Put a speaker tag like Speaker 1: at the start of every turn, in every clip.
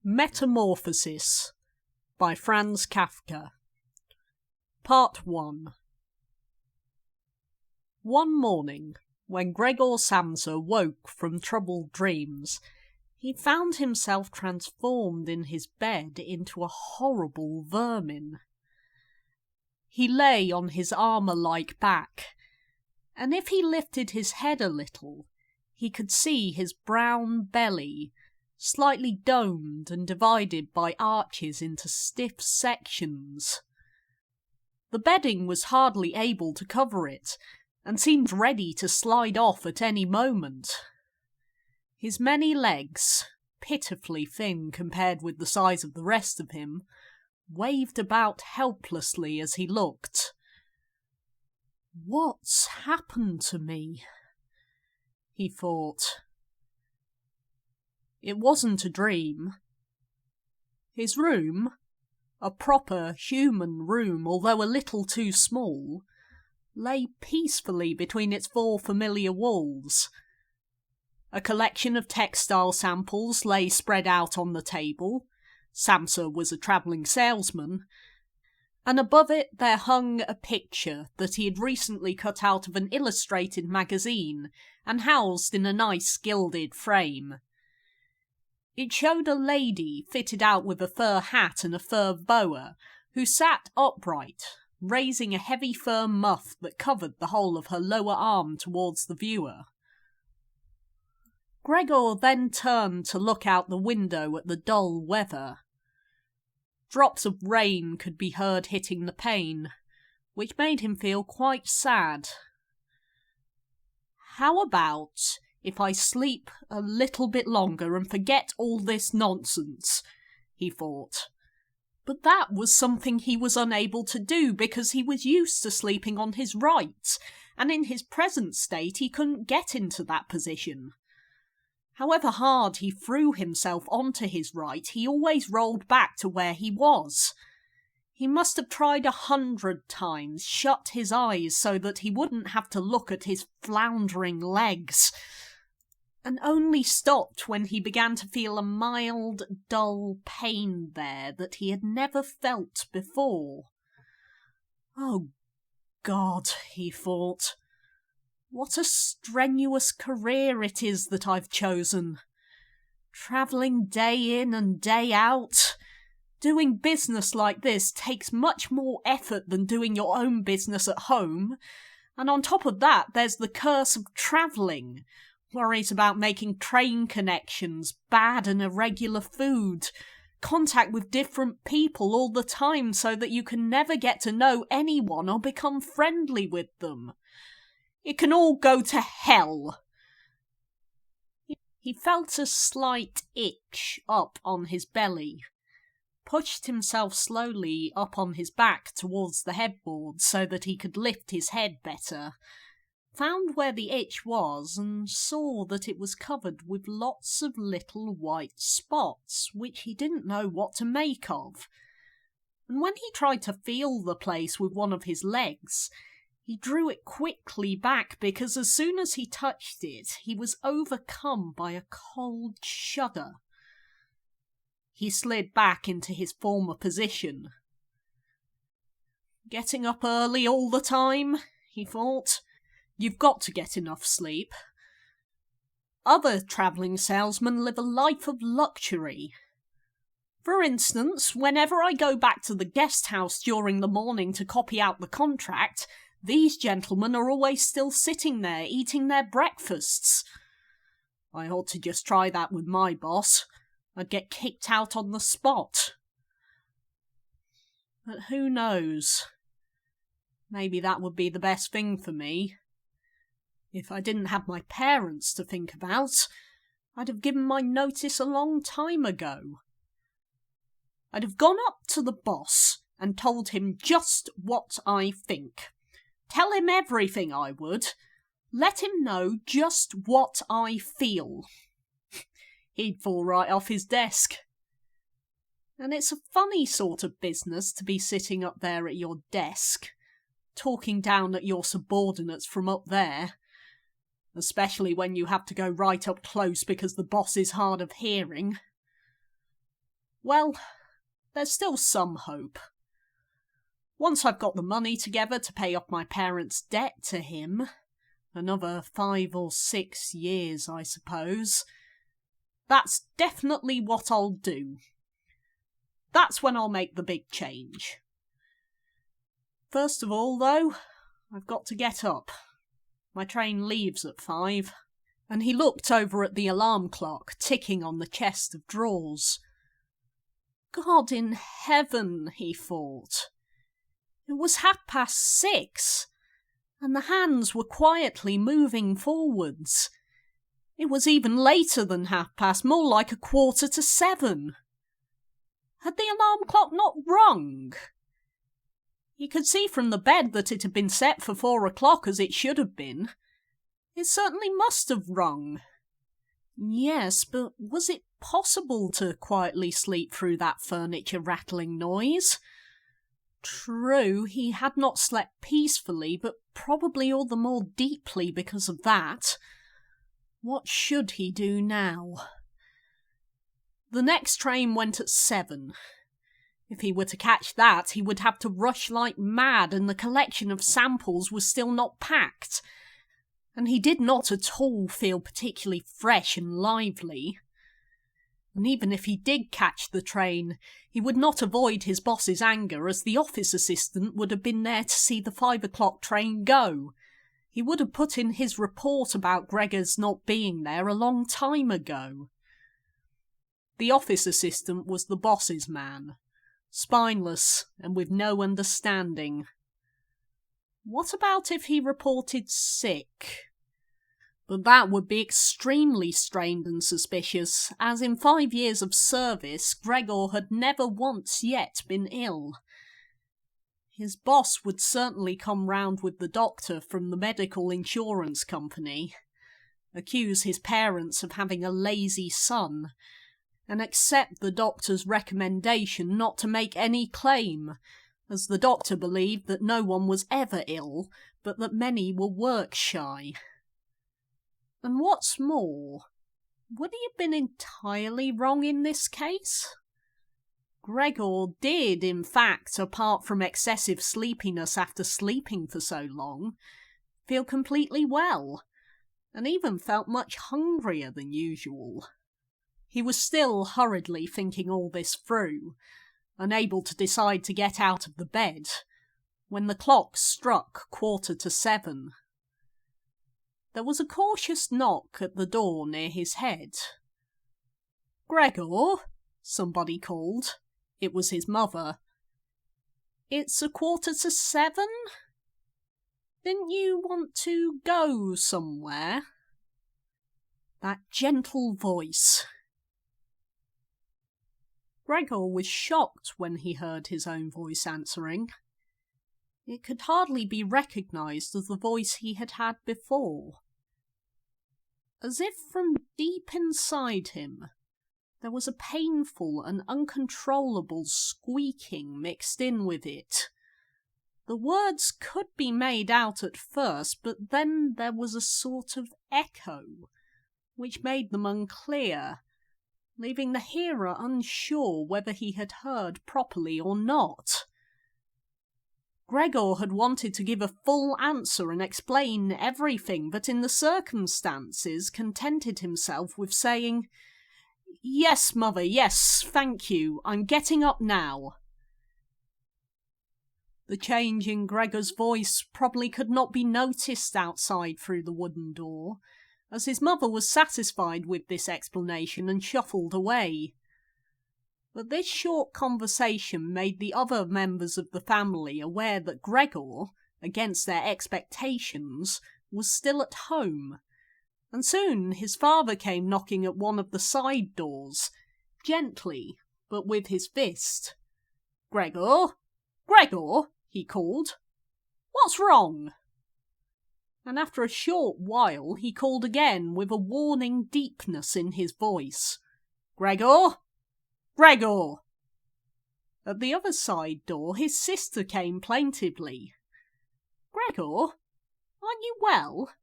Speaker 1: Metamorphosis by Franz Kafka. Part 1. One morning, when Gregor Samsa woke from troubled dreams, he found himself transformed in his bed into a horrible vermin. He lay on his armour-like back, and if he lifted his head a little, he could see his brown belly, slightly domed and divided by arches into stiff sections. The bedding was hardly able to cover it, and seemed ready to slide off at any moment. His many legs, pitifully thin compared with the size of the rest of him, waved about helplessly as he looked. "What's happened to me?" he thought. It wasn't a dream. His room, a proper human room although a little too small, lay peacefully between its four familiar walls. A collection of textile samples lay spread out on the table. Samsa was a travelling salesman, and above it there hung a picture that he had recently cut out of an illustrated magazine and housed in a nice gilded frame. It showed a lady fitted out with a fur hat and a fur boa, who sat upright, raising a heavy fur muff that covered the whole of her lower arm towards the viewer. Gregor then turned to look out the window at the dull weather. Drops of rain could be heard hitting the pane, which made him feel quite sad. How about if I sleep a little bit longer and forget all this nonsense, he thought. But that was something he was unable to do because he was used to sleeping on his right, and in his present state he couldn't get into that position. However hard he threw himself onto his right, he always rolled back to where he was. He must have tried 100 times, shut his eyes so that he wouldn't have to look at his floundering legs, and only stopped when he began to feel a mild, dull pain there that he had never felt before. Oh God, he thought. What a strenuous career it is that I've chosen. Travelling day in and day out. Doing business like this takes much more effort than doing your own business at home. And on top of that, there's the curse of travelling. Worries about making train connections, bad and irregular food, contact with different people all the time so that you can never get to know anyone or become friendly with them. It can all go to hell. He felt a slight itch up on his belly, pushed himself slowly up on his back towards the headboard so that he could lift his head better, found where the itch was and saw that it was covered with lots of little white spots, which he didn't know what to make of. And when he tried to feel the place with one of his legs, he drew it quickly back because as soon as he touched it, he was overcome by a cold shudder. He slid back into his former position. Getting up early all the time, he thought. You've got to get enough sleep. Other travelling salesmen live a life of luxury. For instance, whenever I go back to the guest house during the morning to copy out the contract, these gentlemen are always still sitting there eating their breakfasts. I ought to just try that with my boss. I'd get kicked out on the spot. But who knows? Maybe that would be the best thing for me. If I didn't have my parents to think about, I'd have given my notice a long time ago. I'd have gone up to the boss and told him just what I think. Tell him everything, I would. Let him know just what I feel. He'd fall right off his desk. And it's a funny sort of business to be sitting up there at your desk, talking down at your subordinates from up there. Especially when you have to go right up close because the boss is hard of hearing. Well, there's still some hope. Once I've got the money together to pay off my parents' debt to him, another 5 or 6 years, I suppose, that's definitely what I'll do. That's when I'll make the big change. First of all, though, I've got to get up. My train leaves at 5. And he looked over at the alarm clock ticking on the chest of drawers. God in heaven, he thought. It was 6:30, and the hands were quietly moving forwards. It was even later than 6:30, more like 6:45. Had the alarm clock not rung? He could see from the bed that it had been set for 4 o'clock as it should have been. It certainly must have rung. Yes, but was it possible to quietly sleep through that furniture rattling noise? True, he had not slept peacefully, but probably all the more deeply because of that. What should he do now? The next train went at 7. If he were to catch that, he would have to rush like mad, and the collection of samples was still not packed. And he did not at all feel particularly fresh and lively. And even if he did catch the train, he would not avoid his boss's anger, as the office assistant would have been there to see the 5 o'clock train go. He would have put in his report about Gregor's not being there a long time ago. The office assistant was the boss's man, spineless and with no understanding. What about if he reported sick? But that would be extremely strained and suspicious, as in 5 years of service, Gregor had never once yet been ill. His boss would certainly come round with the doctor from the medical insurance company, accuse his parents of having a lazy son, and accept the doctor's recommendation not to make any claim, as the doctor believed that no one was ever ill, but that many were work-shy. And what's more, would he have been entirely wrong in this case? Gregor did, in fact, apart from excessive sleepiness after sleeping for so long, feel completely well, and even felt much hungrier than usual. He was still hurriedly thinking all this through, unable to decide to get out of the bed, when the clock struck 7:15. There was a cautious knock at the door near his head. "Gregor?" somebody called. It was his mother. "It's 7:15? Didn't you want to go somewhere?" That gentle voice. Gregor was shocked when he heard his own voice answering. It could hardly be recognised as the voice he had had before. As if from deep inside him, there was a painful and uncontrollable squeaking mixed in with it. The words could be made out at first, but then there was a sort of echo, which made them unclear, leaving the hearer unsure whether he had heard properly or not. Gregor had wanted to give a full answer and explain everything, but in the circumstances contented himself with saying, "Yes, mother, yes, thank you, I'm getting up now." The change in Gregor's voice probably could not be noticed outside through the wooden door, as his mother was satisfied with this explanation and shuffled away. But this short conversation made the other members of the family aware that Gregor, against their expectations, was still at home, and soon his father came knocking at one of the side doors, gently, but with his fist. "Gregor? Gregor?" he called. "What's wrong?" And after a short while he called again with a warning deepness in his voice. "Gregor? Gregor!" At the other side door his sister came plaintively. "Gregor, aren't you well?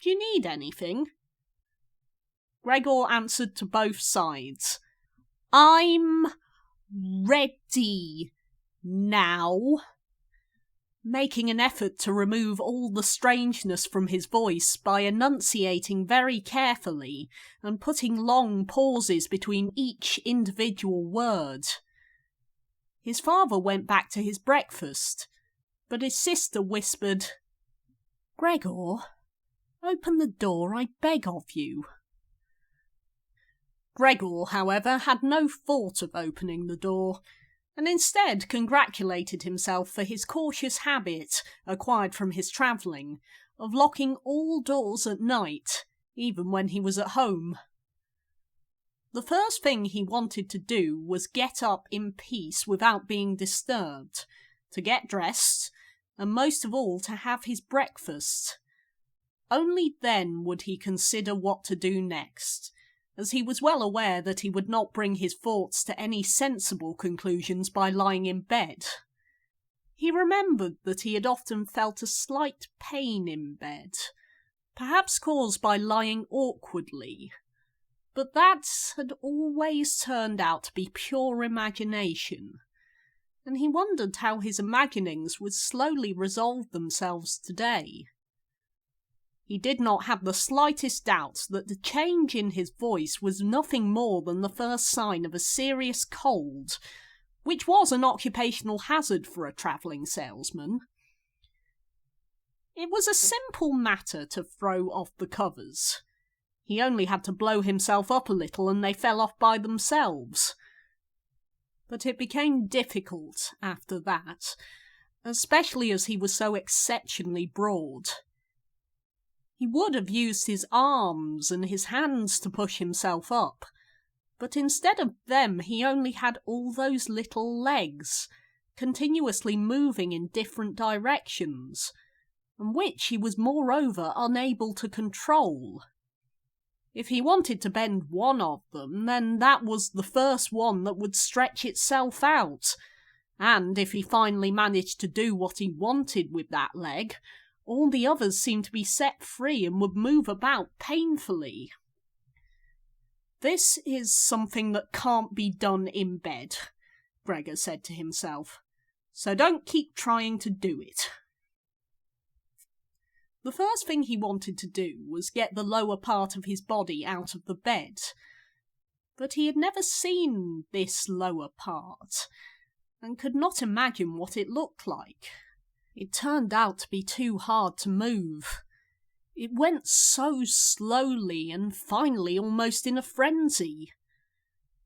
Speaker 1: Do you need anything?" Gregor answered to both sides. I'm ready now. Making an effort to remove all the strangeness from his voice by enunciating very carefully and putting long pauses between each individual word. His father went back to his breakfast, but his sister whispered, "Gregor, open the door, I beg of you." Gregor, however, had no thought of opening the door, and instead congratulated himself for his cautious habit, acquired from his travelling, of locking all doors at night, even when he was at home. The first thing he wanted to do was get up in peace without being disturbed, to get dressed, and most of all to have his breakfast. Only then would he consider what to do next, as he was well aware that he would not bring his thoughts to any sensible conclusions by lying in bed. He remembered that he had often felt a slight pain in bed, perhaps caused by lying awkwardly, but that had always turned out to be pure imagination, and he wondered how his imaginings would slowly resolve themselves today. He did not have the slightest doubt that the change in his voice was nothing more than the first sign of a serious cold, which was an occupational hazard for a travelling salesman. It was a simple matter to throw off the covers. He only had to blow himself up a little and they fell off by themselves. But it became difficult after that, especially as he was so exceptionally broad. He would have used his arms and his hands to push himself up, but instead of them he only had all those little legs, continuously moving in different directions, and which he was moreover unable to control. If he wanted to bend one of them, then that was the first one that would stretch itself out, and if he finally managed to do what he wanted with that leg, all the others seemed to be set free and would move about painfully. "This is something that can't be done in bed," Gregor said to himself, "so don't keep trying to do it." The first thing he wanted to do was get the lower part of his body out of the bed, but he had never seen this lower part, and could not imagine what it looked like. It turned out to be too hard to move. It went so slowly and finally almost in a frenzy.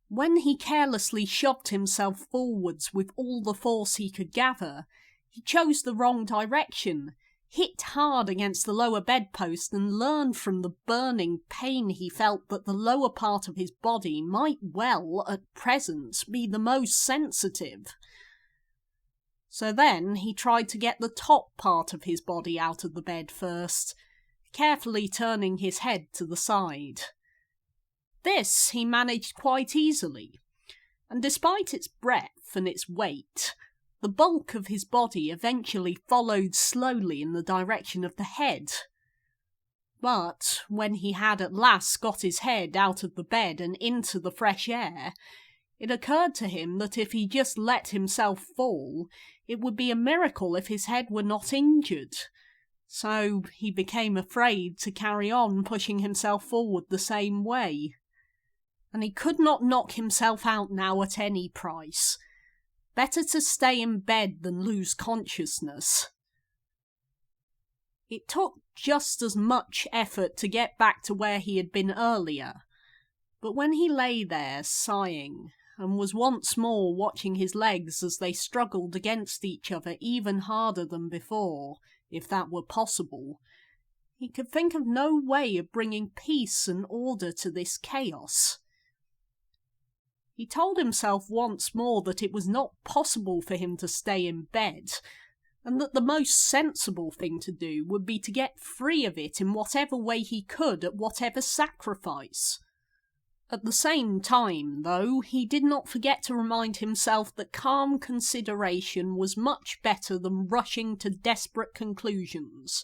Speaker 1: When he carelessly shoved himself forwards with all the force he could gather, he chose the wrong direction, hit hard against the lower bedpost, and learned from the burning pain he felt that the lower part of his body might well, at present, be the most sensitive. So then he tried to get the top part of his body out of the bed first, carefully turning his head to the side. This he managed quite easily, and despite its breadth and its weight, the bulk of his body eventually followed slowly in the direction of the head. But when he had at last got his head out of the bed and into the fresh air, it occurred to him that if he just let himself fall, it would be a miracle if his head were not injured. So he became afraid to carry on pushing himself forward the same way. And he could not knock himself out now at any price. Better to stay in bed than lose consciousness. It took just as much effort to get back to where he had been earlier, but when he lay there sighing, and was once more watching his legs as they struggled against each other even harder than before, if that were possible, he could think of no way of bringing peace and order to this chaos. He told himself once more that it was not possible for him to stay in bed, and that the most sensible thing to do would be to get free of it in whatever way he could at whatever sacrifice. At the same time, though, he did not forget to remind himself that calm consideration was much better than rushing to desperate conclusions.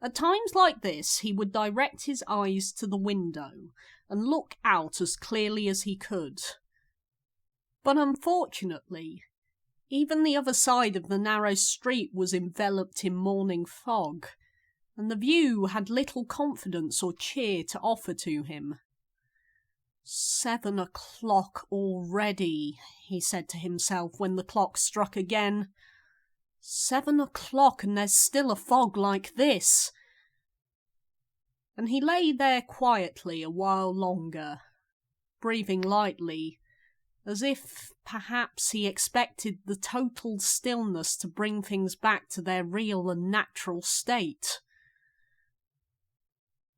Speaker 1: At times like this, he would direct his eyes to the window and look out as clearly as he could. But unfortunately, even the other side of the narrow street was enveloped in morning fog, and the view had little confidence or cheer to offer to him. 7 o'clock already, he said to himself when the clock struck again. 7 o'clock and there's still a fog like this. And he lay there quietly a while longer, breathing lightly, as if perhaps he expected the total stillness to bring things back to their real and natural state.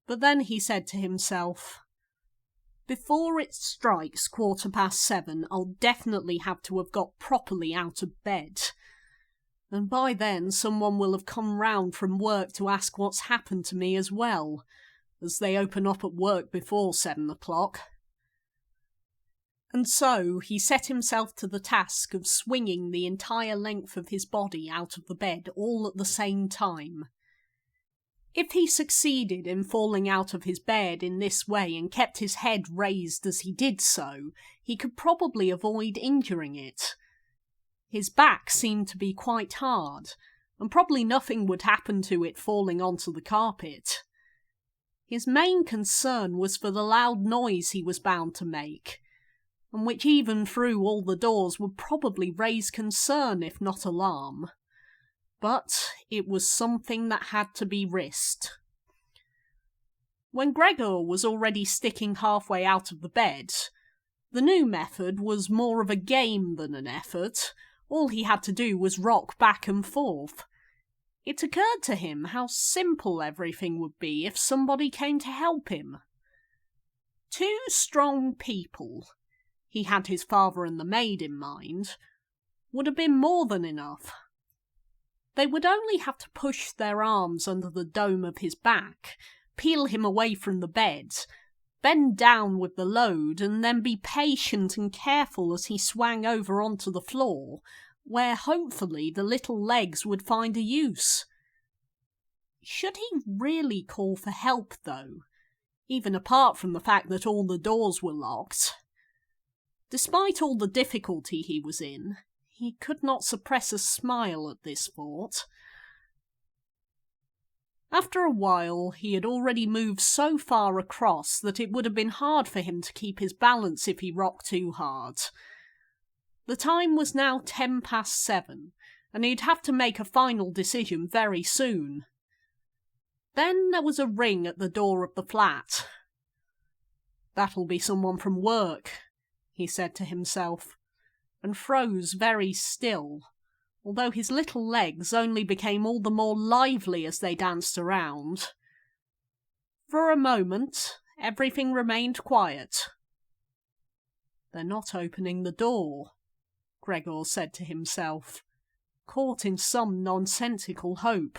Speaker 1: But then he said to himself, "Before it strikes 7:15, I'll definitely have to have got properly out of bed. And by then someone will have come round from work to ask what's happened to me as well, as they open up at work before 7 o'clock. And so he set himself to the task of swinging the entire length of his body out of the bed all at the same time. If he succeeded in falling out of his bed in this way and kept his head raised as he did so, he could probably avoid injuring it. His back seemed to be quite hard, and probably nothing would happen to it falling onto the carpet. His main concern was for the loud noise he was bound to make, and which even through all the doors would probably raise concern if not alarm. But it was something that had to be risked. When Gregor was already sticking halfway out of the bed, the new method was more of a game than an effort. All he had to do was rock back and forth. It occurred to him how simple everything would be if somebody came to help him. 2 strong people, he had his father and the maid in mind, would have been more than enough. They would only have to push their arms under the dome of his back, peel him away from the bed, bend down with the load, and then be patient and careful as he swung over onto the floor, where hopefully the little legs would find a use. Should he really call for help, though, even apart from the fact that all the doors were locked? Despite all the difficulty he was in, he could not suppress a smile at this thought. After a while, he had already moved so far across that it would have been hard for him to keep his balance if he rocked too hard. The time was now 7:10, and he'd have to make a final decision very soon. Then there was a ring at the door of the flat. "That'll be someone from work," he said to himself, and froze very still, although his little legs only became all the more lively as they danced around. For a moment, everything remained quiet. "They're not opening the door," Gregor said to himself, caught in some nonsensical hope.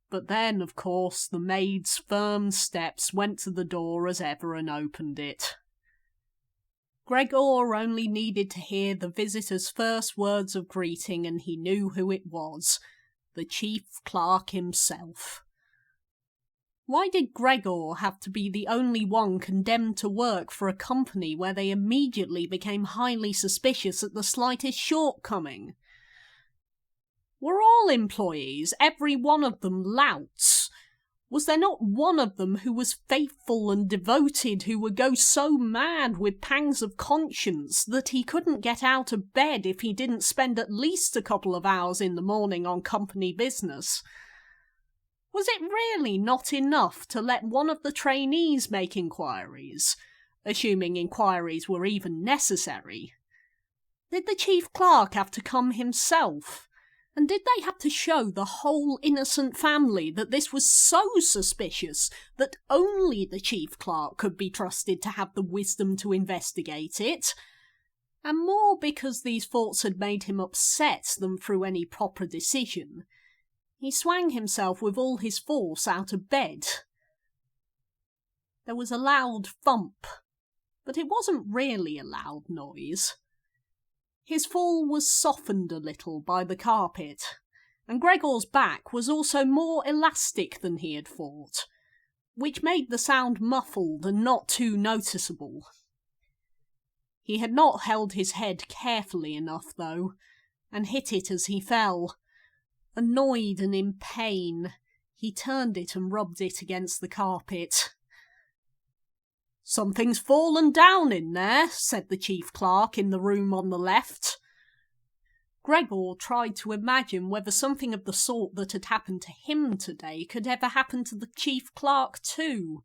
Speaker 1: But then, of course, the maid's firm steps went to the door as ever and opened it. Gregor only needed to hear the visitor's first words of greeting and he knew who it was, the chief clerk himself. Why did Gregor have to be the only one condemned to work for a company where they immediately became highly suspicious at the slightest shortcoming? Were all employees, every one of them, louts? Was there not one of them who was faithful and devoted, who would go so mad with pangs of conscience that he couldn't get out of bed if he didn't spend at least a couple of hours in the morning on company business? Was it really not enough to let one of the trainees make inquiries, assuming inquiries were even necessary? Did the chief clerk have to come himself? And did they have to show the whole innocent family that this was so suspicious that only the chief clerk could be trusted to have the wisdom to investigate it? And more because these thoughts had made him upset than through any proper decision, he swung himself with all his force out of bed. There was a loud thump, but it wasn't really a loud noise. His fall was softened a little by the carpet, and Gregor's back was also more elastic than he had thought, which made the sound muffled and not too noticeable. He had not held his head carefully enough, though, and hit it as he fell. Annoyed and in pain, he turned it and rubbed it against the carpet. "Something's fallen down in there," said the chief clerk in the room on the left. Gregor tried to imagine whether something of the sort that had happened to him today could ever happen to the chief clerk too.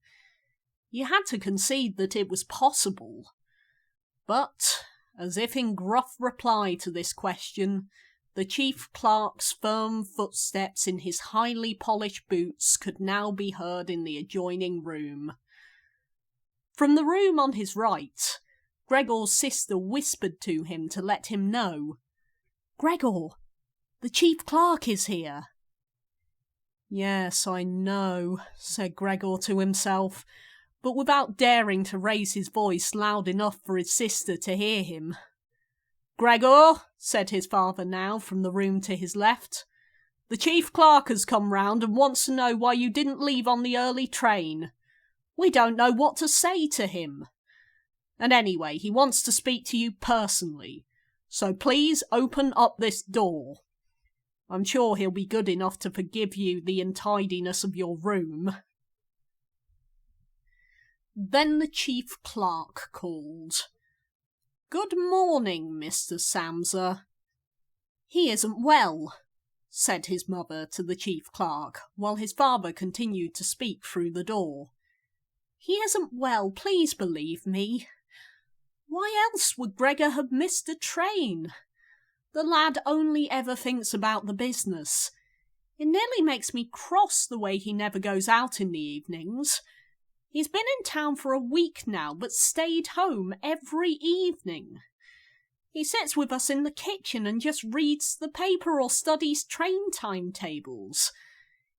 Speaker 1: You had to concede that it was possible. But, as if in gruff reply to this question, the chief clerk's firm footsteps in his highly polished boots could now be heard in the adjoining room. From the room on his right, Gregor's sister whispered to him to let him know. "Gregor, the chief clerk is here." "Yes, I know," said Gregor to himself, but without daring to raise his voice loud enough for his sister to hear him. "Gregor," said his father now from the room to his left, "the chief clerk has come round and wants to know why you didn't leave on the early train. We don't know what to say to him. And anyway, he wants to speak to you personally. So please open up this door. I'm sure he'll be good enough to forgive you the untidiness of your room." Then the chief clerk called. "Good morning, Mr. Samsa." "He isn't well," said his mother to the chief clerk, while his father continued to speak through the door. "He isn't well, please believe me. Why else would Gregor have missed a train? The lad only ever thinks about the business. It nearly makes me cross the way he never goes out in the evenings. He's been in town for a week now, but stayed home every evening. He sits with us in the kitchen and just reads the paper or studies train timetables.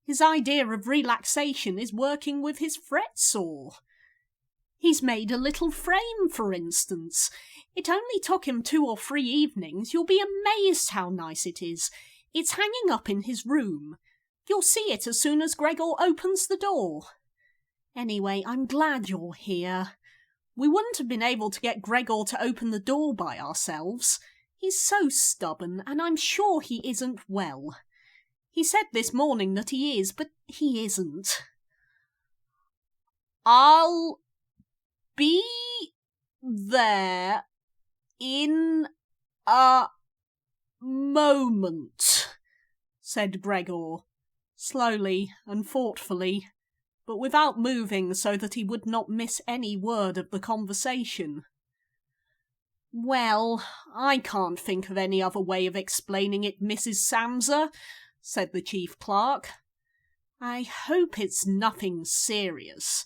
Speaker 1: His idea of relaxation is working with his fretsaw. He's made a little frame, for instance. It only took him 2 or 3 evenings. You'll be amazed how nice it is. It's hanging up in his room. You'll see it as soon as Gregor opens the door. Anyway, I'm glad you're here. We wouldn't have been able to get Gregor to open the door by ourselves. He's so stubborn, and I'm sure he isn't well. He said this morning that he is, but he isn't." "I'll be there in a moment," said Gregor, slowly and thoughtfully, but without moving so that he would not miss any word of the conversation. "Well, I can't think of any other way of explaining it, Mrs. Samsa," said the chief clerk. "I hope it's nothing serious.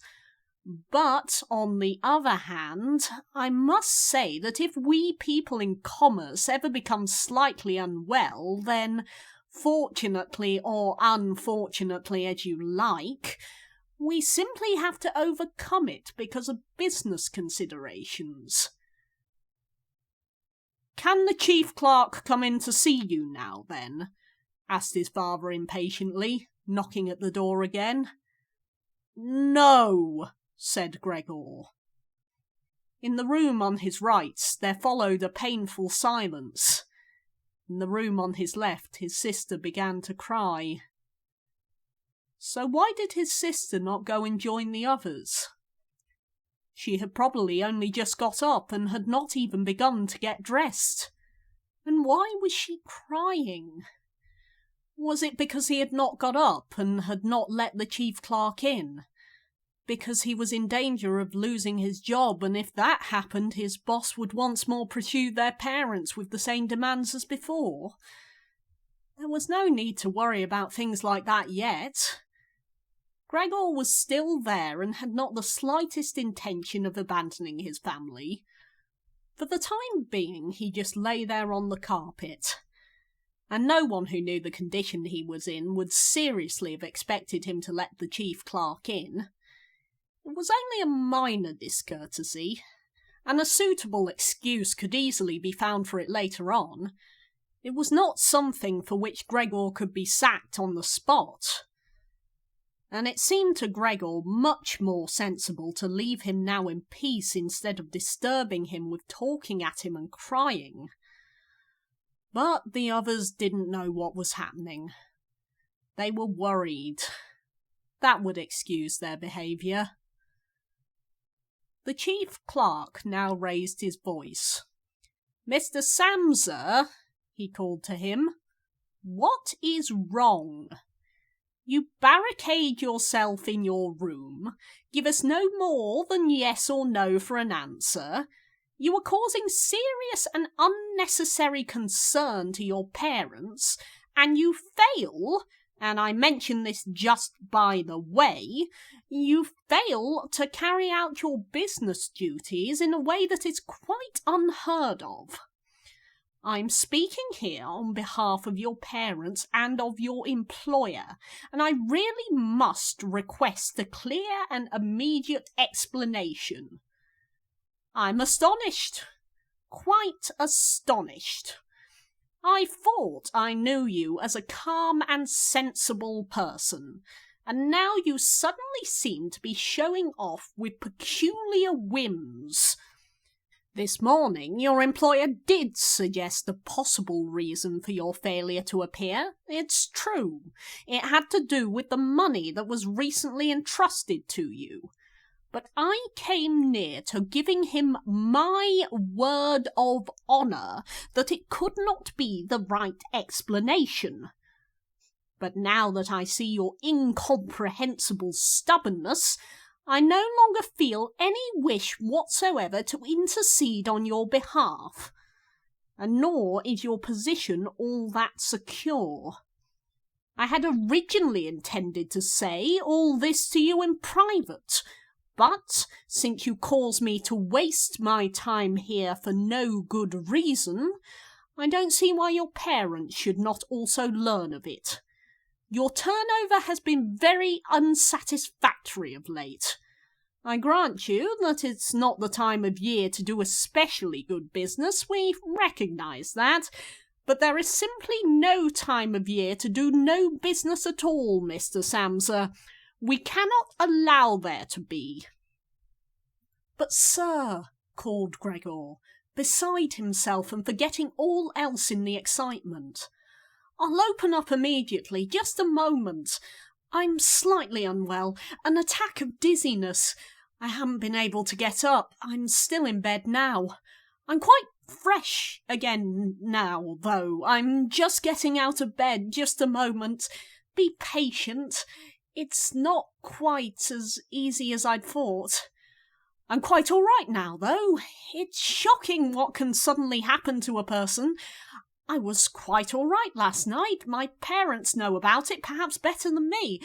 Speaker 1: But, on the other hand, I must say that if we people in commerce ever become slightly unwell, then, fortunately or unfortunately as you like, we simply have to overcome it because of business considerations." "Can the chief clerk come in to see you now, then?" asked his father impatiently, knocking at the door again. "No," said Gregor. In the room on his right there followed a painful silence. In the room on his left his sister began to cry. So why did his sister not go and join the others? She had probably only just got up and had not even begun to get dressed. And why was she crying? Was it because he had not got up and had not let the chief clerk in? Because he was in danger of losing his job, and if that happened his boss would once more pursue their parents with the same demands as before? There was no need to worry about things like that yet. Gregor was still there and had not the slightest intention of abandoning his family. For the time being he just lay there on the carpet, and no one who knew the condition he was in would seriously have expected him to let the chief clerk in. It was only a minor discourtesy, and a suitable excuse could easily be found for it later on. It was not something for which Gregor could be sacked on the spot. And it seemed to Gregor much more sensible to leave him now in peace instead of disturbing him with talking at him and crying. But the others didn't know what was happening. They were worried. That would excuse their behaviour. The chief clerk now raised his voice. "Mr. Samsa," he called to him, "what is wrong? You barricade yourself in your room, give us no more than yes or no for an answer. You are causing serious and unnecessary concern to your parents, and you fail, and I mention this just by the way, you fail to carry out your business duties in a way that is quite unheard of. I'm speaking here on behalf of your parents and of your employer, and I really must request a clear and immediate explanation. I'm astonished, quite astonished. I thought I knew you as a calm and sensible person, and now you suddenly seem to be showing off with peculiar whims. This morning your employer did suggest a possible reason for your failure to appear. It's true. It had to do with the money that was recently entrusted to you. But I came near to giving him my word of honour that it could not be the right explanation. But now that I see your incomprehensible stubbornness, I no longer feel any wish whatsoever to intercede on your behalf, and nor is your position all that secure. I had originally intended to say all this to you in private, but since you cause me to waste my time here for no good reason, I don't see why your parents should not also learn of it. Your turnover has been very unsatisfactory of late. I grant you that it's not the time of year to do especially good business, we recognise that, but there is simply no time of year to do no business at all, Mr. Samsa. We cannot allow there to be." "But, sir," called Gregor, beside himself and forgetting all else in the excitement, "I'll open up immediately, just a moment. I'm slightly unwell, an attack of dizziness. I haven't been able to get up. I'm still in bed now. I'm quite fresh again now, though. I'm just getting out of bed, just a moment. Be patient. It's not quite as easy as I'd thought. I'm quite all right now, though. It's shocking what can suddenly happen to a person. I was quite all right last night. My parents know about it, perhaps better than me.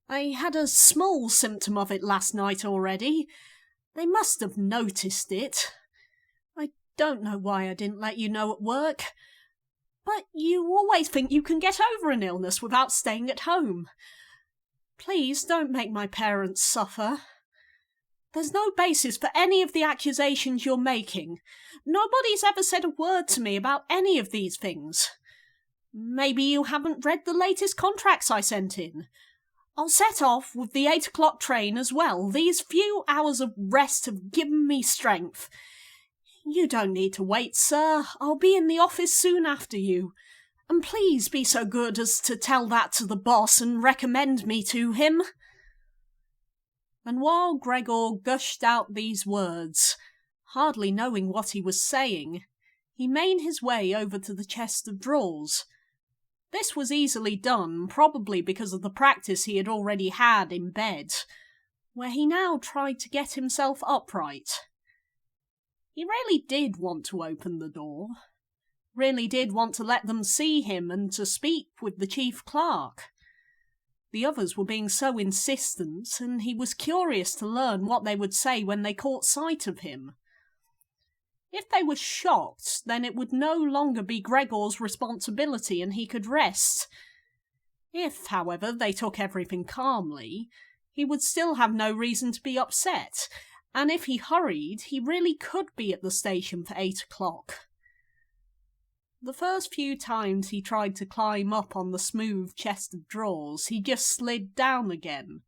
Speaker 1: I had a small symptom of it last night already. They must have noticed it. I don't know why I didn't let you know at work. But you always think you can get over an illness without staying at home. Please don't make my parents suffer. There's no basis for any of the accusations you're making. Nobody's ever said a word to me about any of these things. Maybe you haven't read the latest contracts I sent in. I'll set off with the 8 o'clock train as well. These few hours of rest have given me strength. You don't need to wait, sir. I'll be in the office soon after you. And please be so good as to tell that to the boss and recommend me to him." And while Gregor gushed out these words, hardly knowing what he was saying, he made his way over to the chest of drawers. This was easily done, probably because of the practice he had already had in bed, where he now tried to get himself upright. He really did want to open the door, really did want to let them see him and to speak with the chief clerk. The others were being so insistent, and he was curious to learn what they would say when they caught sight of him. If they were shocked, then it would no longer be Gregor's responsibility and he could rest. If, however, they took everything calmly, he would still have no reason to be upset, and if he hurried, he really could be at the station for 8 o'clock. The first few times he tried to climb up on the smooth chest of drawers, he just slid down again.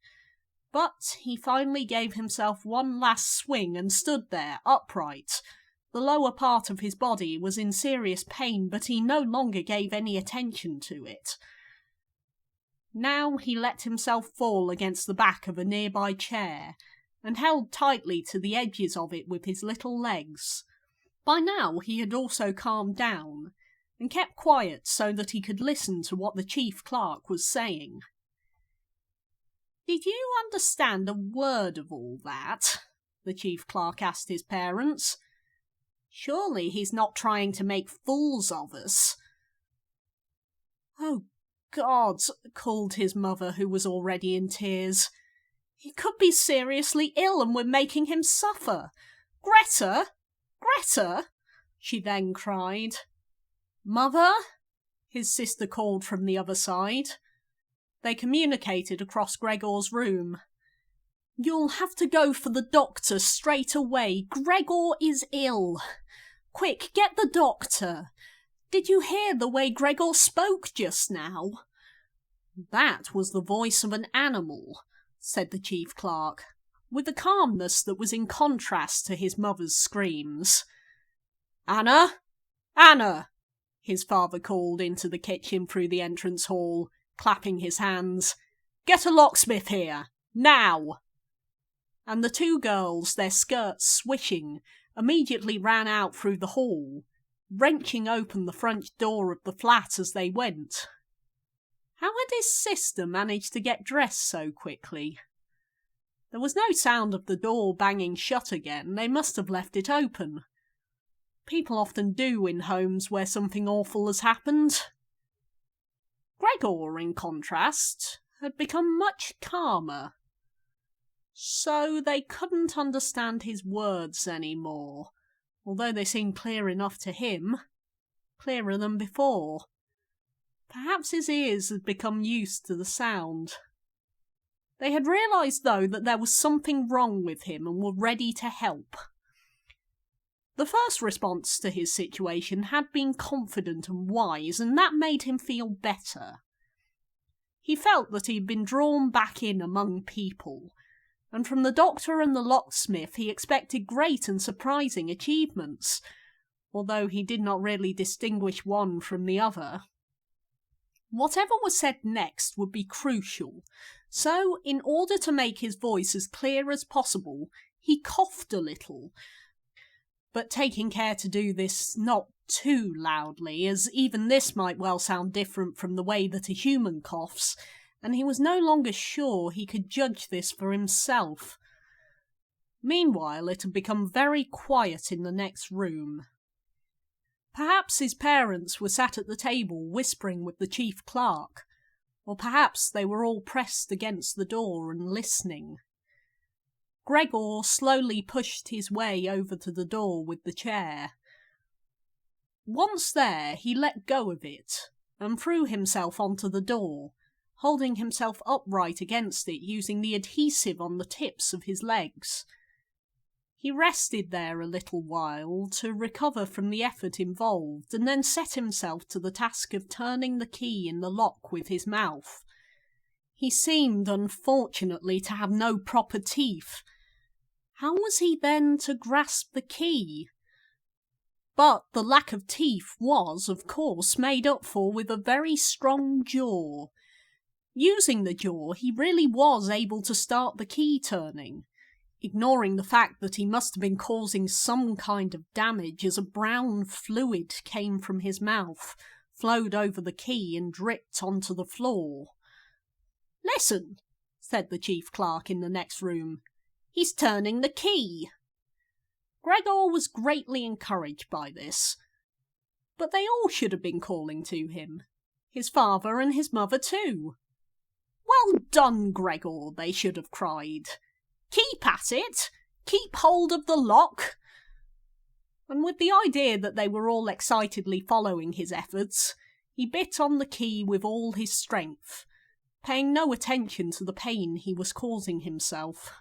Speaker 1: But he finally gave himself one last swing and stood there, upright. The lower part of his body was in serious pain, but he no longer gave any attention to it. Now he let himself fall against the back of a nearby chair, and held tightly to the edges of it with his little legs. By now he had also calmed down, and kept quiet so that he could listen to what the chief clerk was saying. "Did you understand a word of all that?" the chief clerk asked his parents. "Surely he's not trying to make fools of us." "Oh, God," called his mother, who was already in tears. "He could be seriously ill and we're making him suffer. Greta! Greta!" she then cried. "Mother?" his sister called from the other side. They communicated across Gregor's room. "You'll have to go for the doctor straight away. Gregor is ill. Quick, get the doctor. Did you hear the way Gregor spoke just now?" "That was the voice of an animal," said the chief clerk, with a calmness that was in contrast to his mother's screams. "Anna! Anna!" his father called into the kitchen through the entrance hall, clapping his hands. "Get a locksmith here! Now!" And the two girls, their skirts swishing, immediately ran out through the hall, wrenching open the front door of the flat as they went. How had his sister managed to get dressed so quickly? There was no sound of the door banging shut again. They must have left it open. People often do in homes where something awful has happened. Gregor, in contrast, had become much calmer. So they couldn't understand his words anymore, although they seemed clear enough to him, clearer than before. Perhaps his ears had become used to the sound. They had realised, though, that there was something wrong with him and were ready to help. The first response to his situation had been confident and wise, and that made him feel better. He felt that he had been drawn back in among people, and from the doctor and the locksmith he expected great and surprising achievements, although he did not really distinguish one from the other. Whatever was said next would be crucial, so in order to make his voice as clear as possible, he coughed a little, but taking care to do this not too loudly, as even this might well sound different from the way that a human coughs, and he was no longer sure he could judge this for himself. Meanwhile, it had become very quiet in the next room. Perhaps his parents were sat at the table whispering with the chief clerk, or perhaps they were all pressed against the door and listening. Gregor slowly pushed his way over to the door with the chair. Once there, he let go of it and threw himself onto the door, holding himself upright against it using the adhesive on the tips of his legs. He rested there a little while to recover from the effort involved, and then set himself to the task of turning the key in the lock with his mouth. He seemed, unfortunately, to have no proper teeth. How was he then to grasp the key? But the lack of teeth was, of course, made up for with a very strong jaw. Using the jaw, he really was able to start the key turning, ignoring the fact that he must have been causing some kind of damage as a brown fluid came from his mouth, flowed over the key and dripped onto the floor. "Listen," said the chief clerk in the next room. "He's turning the key." Gregor was greatly encouraged by this, but they all should have been calling to him. His father and his mother too. "Well done, Gregor," they should have cried. "Keep at it! Keep hold of the lock!" And with the idea that they were all excitedly following his efforts, he bit on the key with all his strength, paying no attention to the pain he was causing himself.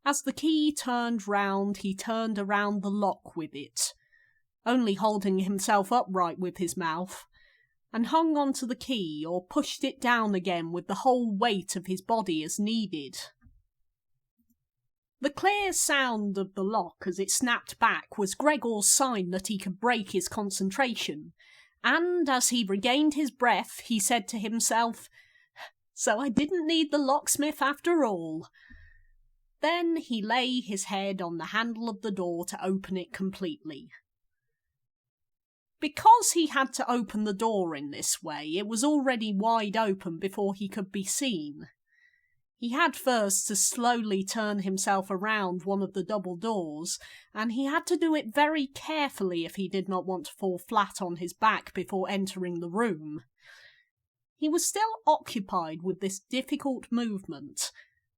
Speaker 1: As the key turned round, he turned around the lock with it, only holding himself upright with his mouth, and hung onto the key or pushed it down again with the whole weight of his body as needed. The clear sound of the lock as it snapped back was Gregor's sign that he could break his concentration, and as he regained his breath, he said to himself, "So I didn't need the locksmith after all." Then he lay his head on the handle of the door to open it completely. Because he had to open the door in this way, it was already wide open before he could be seen. He had first to slowly turn himself around one of the double doors, and he had to do it very carefully if he did not want to fall flat on his back before entering the room. He was still occupied with this difficult movement,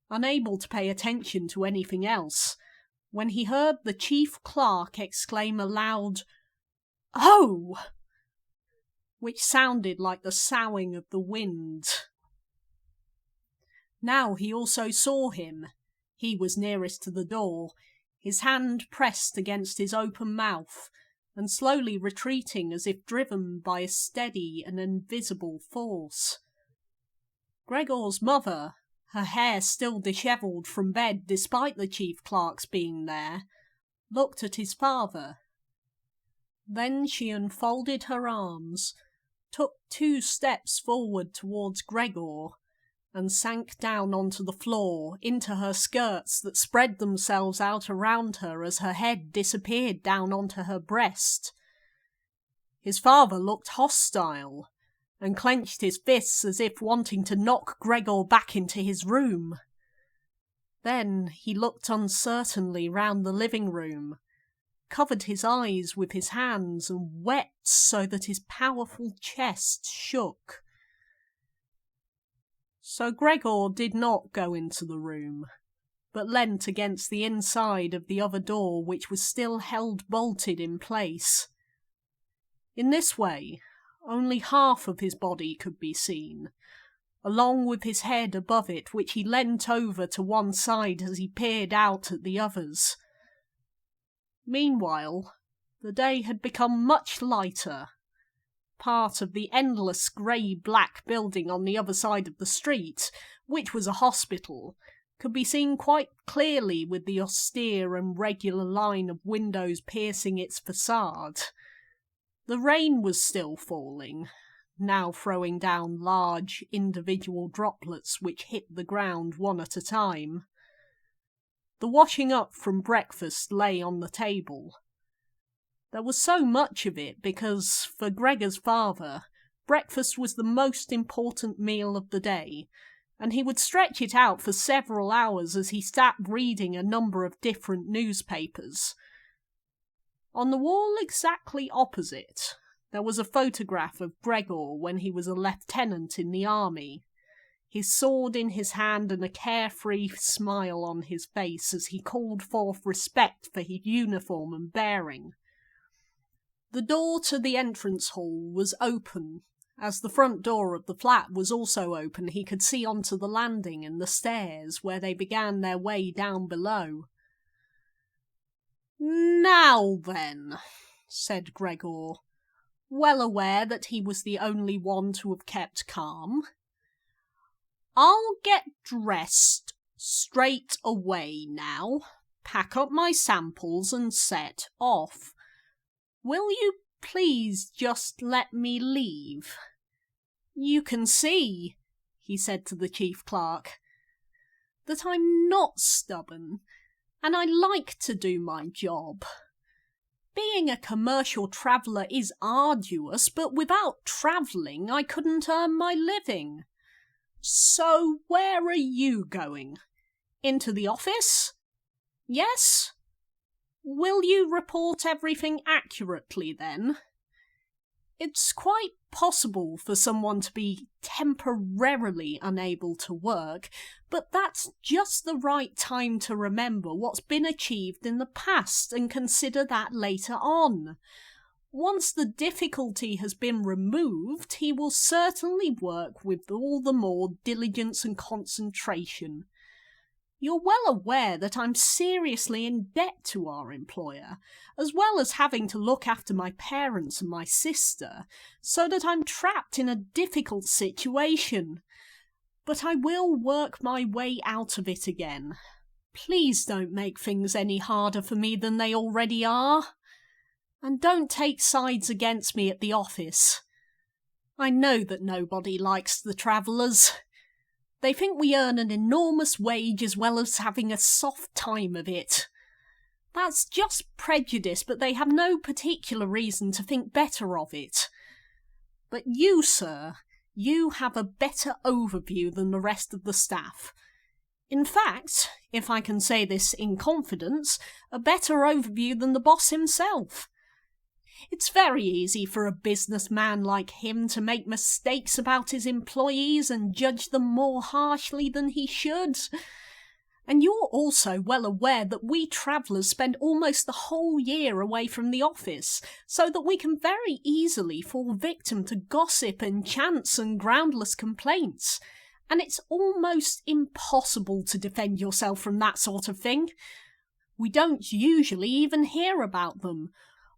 Speaker 1: unable to pay attention to anything else, when he heard the chief clerk exclaim aloud, "Oh!" which sounded like the soughing of the wind. Now he also saw him. He was nearest to the door, his hand pressed against his open mouth, and slowly retreating as if driven by a steady and invisible force. Gregor's mother, her hair still dishevelled from bed despite the chief clerk's being there, looked at his father. Then she unfolded her arms, took 2 steps forward towards Gregor, and sank down onto the floor, into her skirts that spread themselves out around her as her head disappeared down onto her breast. His father looked hostile, and clenched his fists as if wanting to knock Gregor back into his room. Then he looked uncertainly round the living room, covered his eyes with his hands, and wept so that his powerful chest shook. So Gregor did not go into the room, but leant against the inside of the other door, which was still held bolted in place. In this way, only half of his body could be seen, along with his head above it, which he leant over to one side as he peered out at the others. Meanwhile, the day had become much lighter. Part of the endless grey-black building on the other side of the street, which was a hospital, could be seen quite clearly with the austere and regular line of windows piercing its facade. The rain was still falling, now throwing down large individual droplets which hit the ground one at a time. The washing up from breakfast lay on the table. There was so much of it because, for Gregor's father, breakfast was the most important meal of the day, and he would stretch it out for several hours as he sat reading a number of different newspapers. On the wall exactly opposite, there was a photograph of Gregor when he was a lieutenant in the army, his sword in his hand and a carefree smile on his face as he called forth respect for his uniform and bearing. The door to the entrance hall was open. As the front door of the flat was also open, he could see onto the landing and the stairs where they began their way down below. "Now then," said Gregor, well aware that he was the only one to have kept calm. "I'll get dressed straight away now, pack up my samples and set off. Will you please just let me leave? You can see," he said to the chief clerk, "that I'm not stubborn, and I like to do my job. Being a commercial traveller is arduous, but without travelling I couldn't earn my living. So where are you going? Into the office? Yes? Will you report everything accurately then? It's quite possible for someone to be temporarily unable to work, but that's just the right time to remember what's been achieved in the past and consider that later on. Once the difficulty has been removed, he will certainly work with all the more diligence and concentration. You're well aware that I'm seriously in debt to our employer, as well as having to look after my parents and my sister, so that I'm trapped in a difficult situation. But I will work my way out of it again. Please don't make things any harder for me than they already are. And don't take sides against me at the office. I know that nobody likes the travellers. They think we earn an enormous wage as well as having a soft time of it. That's just prejudice, but they have no particular reason to think better of it. But you, sir, you have a better overview than the rest of the staff. In fact, if I can say this in confidence, a better overview than the boss himself. It's very easy for a businessman like him to make mistakes about his employees and judge them more harshly than he should. And you're also well aware that we travellers spend almost the whole year away from the office, so that we can very easily fall victim to gossip and chants and groundless complaints. And it's almost impossible to defend yourself from that sort of thing. We don't usually even hear about them.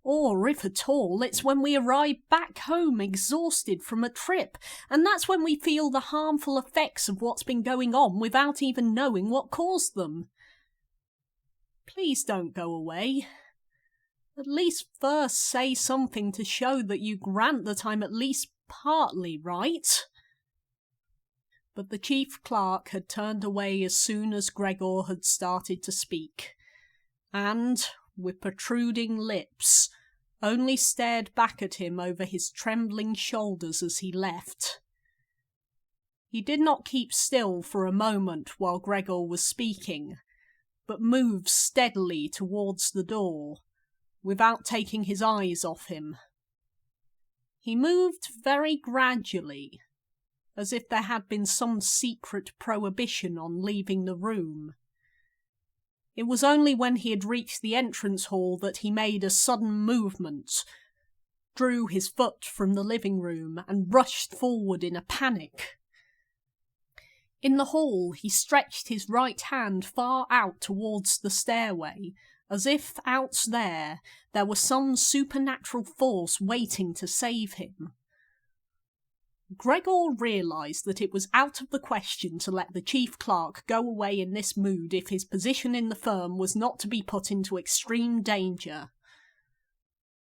Speaker 1: Or, if at all, it's when we arrive back home exhausted from a trip, and that's when we feel the harmful effects of what's been going on without even knowing what caused them. Please don't go away. At least first say something to show that you grant that I'm at least partly right. But the chief clerk had turned away as soon as Gregor had started to speak, and, with protruding lips, only stared back at him over his trembling shoulders as he left. He did not keep still for a moment while Gregor was speaking, but moved steadily towards the door, without taking his eyes off him. He moved very gradually, as if there had been some secret prohibition on leaving the room. It was only when he had reached the entrance hall that he made a sudden movement, drew his foot from the living room, and rushed forward in a panic. In the hall he stretched his right hand far out towards the stairway, as if out there was some supernatural force waiting to save him. Gregor realised that it was out of the question to let the chief clerk go away in this mood if his position in the firm was not to be put into extreme danger.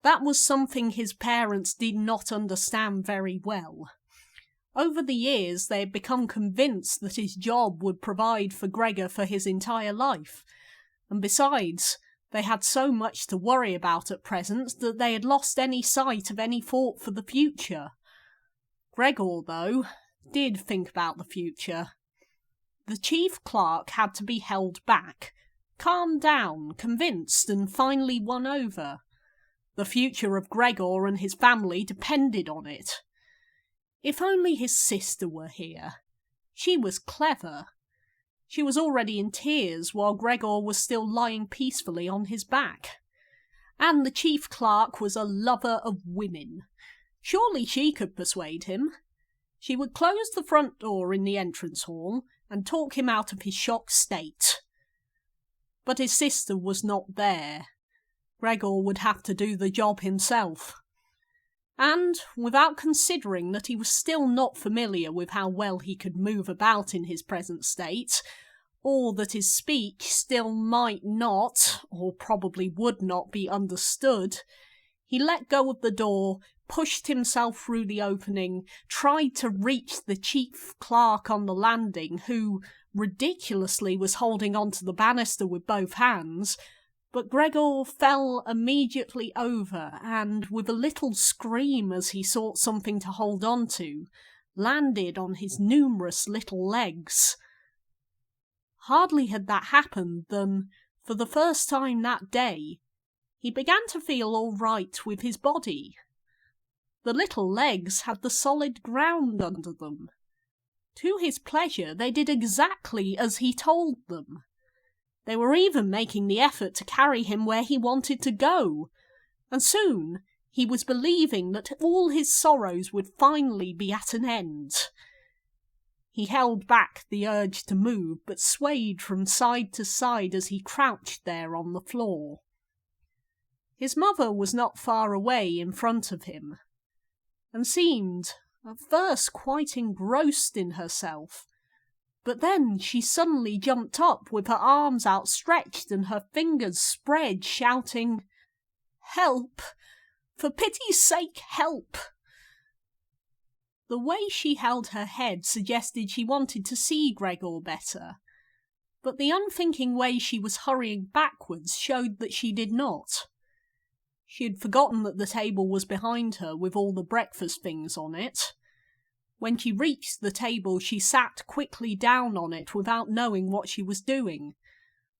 Speaker 1: That was something his parents did not understand very well. Over the years they had become convinced that his job would provide for Gregor for his entire life, and besides, they had so much to worry about at present that they had lost any sight of any thought for the future. Gregor, though, did think about the future. The chief clerk had to be held back, calmed down, convinced, and finally won over. The future of Gregor and his family depended on it. If only his sister were here. She was clever. She was already in tears while Gregor was still lying peacefully on his back. And the chief clerk was a lover of women. Surely she could persuade him. She would close the front door in the entrance hall and talk him out of his shocked state. But his sister was not there. Gregor would have to do the job himself. And, without considering that he was still not familiar with how well he could move about in his present state, or that his speech still might not, or probably would not be understood, he let go of the door, pushed himself through the opening, tried to reach the chief clerk on the landing, who, ridiculously, was holding onto the banister with both hands, but Gregor fell immediately over, and, with a little scream as he sought something to hold on to, landed on his numerous little legs. Hardly had that happened than, for the first time that day, he began to feel all right with his body. The little legs had the solid ground under them. To his pleasure, they did exactly as he told them. They were even making the effort to carry him where he wanted to go, and soon he was believing that all his sorrows would finally be at an end. He held back the urge to move, but swayed from side to side as he crouched there on the floor. His mother was not far away in front of him, and seemed, at first, quite engrossed in herself. But then she suddenly jumped up with her arms outstretched and her fingers spread, shouting, "Help! For pity's sake, help!" The way she held her head suggested she wanted to see Gregor better, but the unthinking way she was hurrying backwards showed that she did not. She had forgotten that the table was behind her with all the breakfast things on it. When she reached the table, she sat quickly down on it without knowing what she was doing,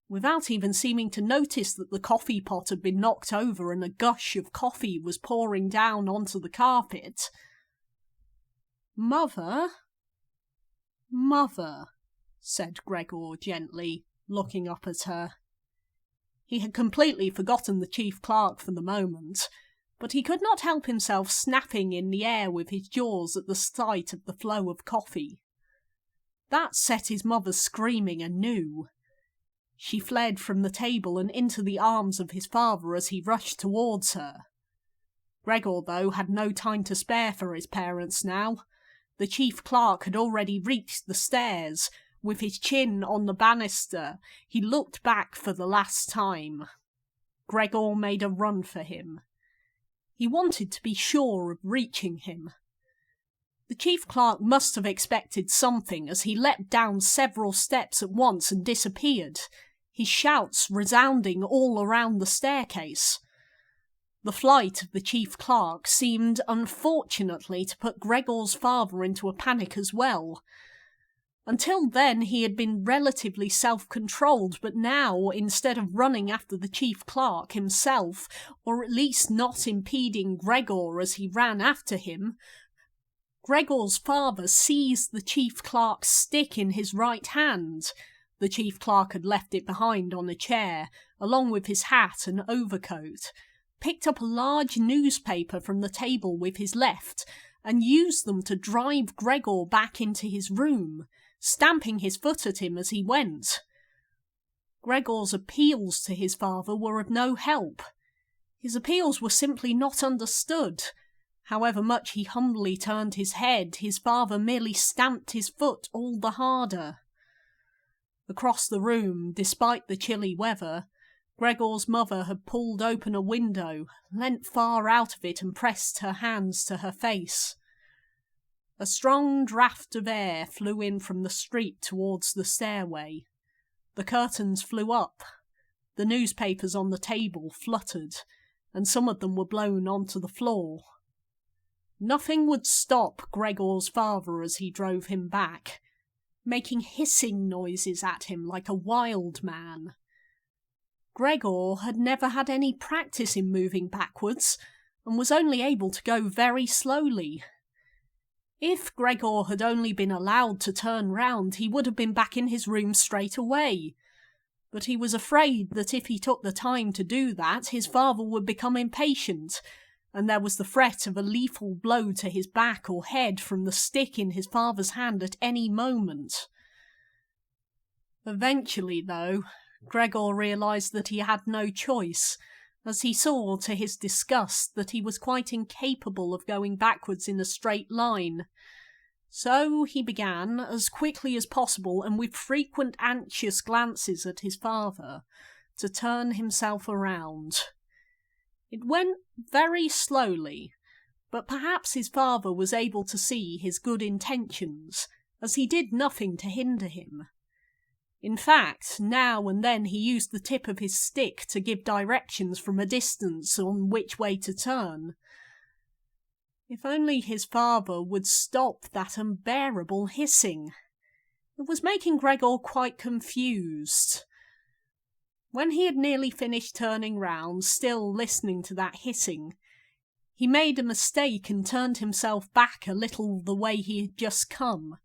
Speaker 1: without even seeming to notice that the coffee pot had been knocked over and a gush of coffee was pouring down onto the carpet. "Mother? Mother," said Gregor gently, looking up at her. He had completely forgotten the chief clerk for the moment, but he could not help himself snapping in the air with his jaws at the sight of the flow of coffee. That set his mother screaming anew. She fled from the table and into the arms of his father as he rushed towards her. Gregor, though, had no time to spare for his parents now. The chief clerk had already reached the stairs. With his chin on the banister, he looked back for the last time. Gregor made a run for him. He wanted to be sure of reaching him. The chief clerk must have expected something, as he leapt down several steps at once and disappeared, his shouts resounding all around the staircase. The flight of the chief clerk seemed, unfortunately, to put Gregor's father into a panic as well. Until then he had been relatively self-controlled, but now, instead of running after the chief clerk himself, or at least not impeding Gregor as he ran after him, Gregor's father seized the chief clerk's stick in his right hand. The chief clerk had left it behind on a chair, along with his hat and overcoat, picked up a large newspaper from the table with his left, and used them to drive Gregor back into his room, stamping his foot at him as he went. Gregor's appeals to his father were of no help. His appeals were simply not understood. However much he humbly turned his head, his father merely stamped his foot all the harder. Across the room, despite the chilly weather, Gregor's mother had pulled open a window, leant far out of it and pressed her hands to her face. A strong draught of air flew in from the street towards the stairway. The curtains flew up. The newspapers on the table fluttered, and some of them were blown onto the floor. Nothing would stop Gregor's father as he drove him back, making hissing noises at him like a wild man. Gregor had never had any practice in moving backwards, and was only able to go very slowly. If Gregor had only been allowed to turn round, he would have been back in his room straight away. But he was afraid that if he took the time to do that, his father would become impatient, and there was the threat of a lethal blow to his back or head from the stick in his father's hand at any moment. Eventually, though, Gregor realised that he had no choice, as he saw, to his disgust, that he was quite incapable of going backwards in a straight line. So he began, as quickly as possible and with frequent anxious glances at his father, to turn himself around. It went very slowly, but perhaps his father was able to see his good intentions, as he did nothing to hinder him. In fact, now and then he used the tip of his stick to give directions from a distance on which way to turn. If only his father would stop that unbearable hissing. It was making Gregor quite confused. When he had nearly finished turning round, still listening to that hissing, he made a mistake and turned himself back a little the way he had just come.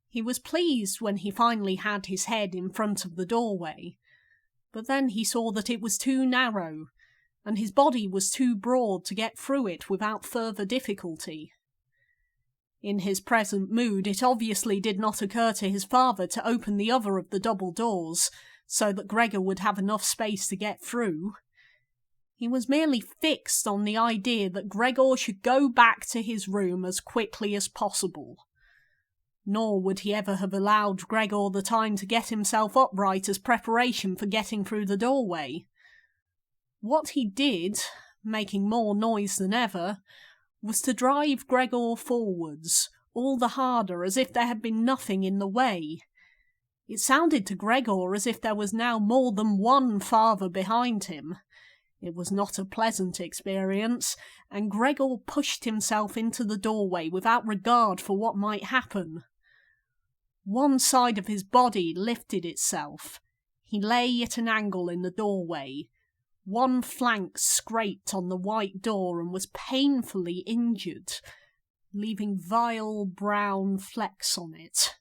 Speaker 1: He was pleased when he finally had his head in front of the doorway, but then he saw that it was too narrow, and his body was too broad to get through it without further difficulty. In his present mood, it obviously did not occur to his father to open the other of the double doors, so that Gregor would have enough space to get through. He was merely fixed on the idea that Gregor should go back to his room as quickly as possible. Nor would he ever have allowed Gregor the time to get himself upright as preparation for getting through the doorway. What he did, making more noise than ever, was to drive Gregor forwards, all the harder as if there had been nothing in the way. It sounded to Gregor as if there was now more than one father behind him. It was not a pleasant experience, and Gregor pushed himself into the doorway without regard for what might happen. One side of his body lifted itself. He lay at an angle in the doorway. One flank scraped on the white door and was painfully injured, leaving vile brown flecks on it.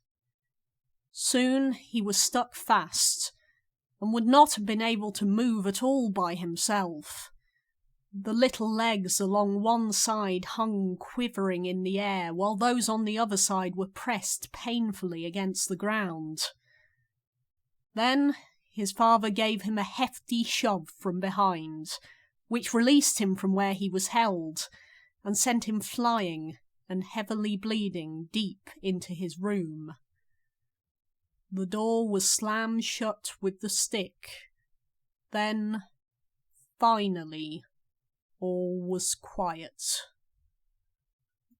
Speaker 1: Soon he was stuck fast, and would not have been able to move at all by himself. The little legs along one side hung quivering in the air, while those on the other side were pressed painfully against the ground. Then his father gave him a hefty shove from behind, which released him from where he was held, and sent him flying and heavily bleeding deep into his room. The door was slammed shut with the stick. Then, finally, all was quiet.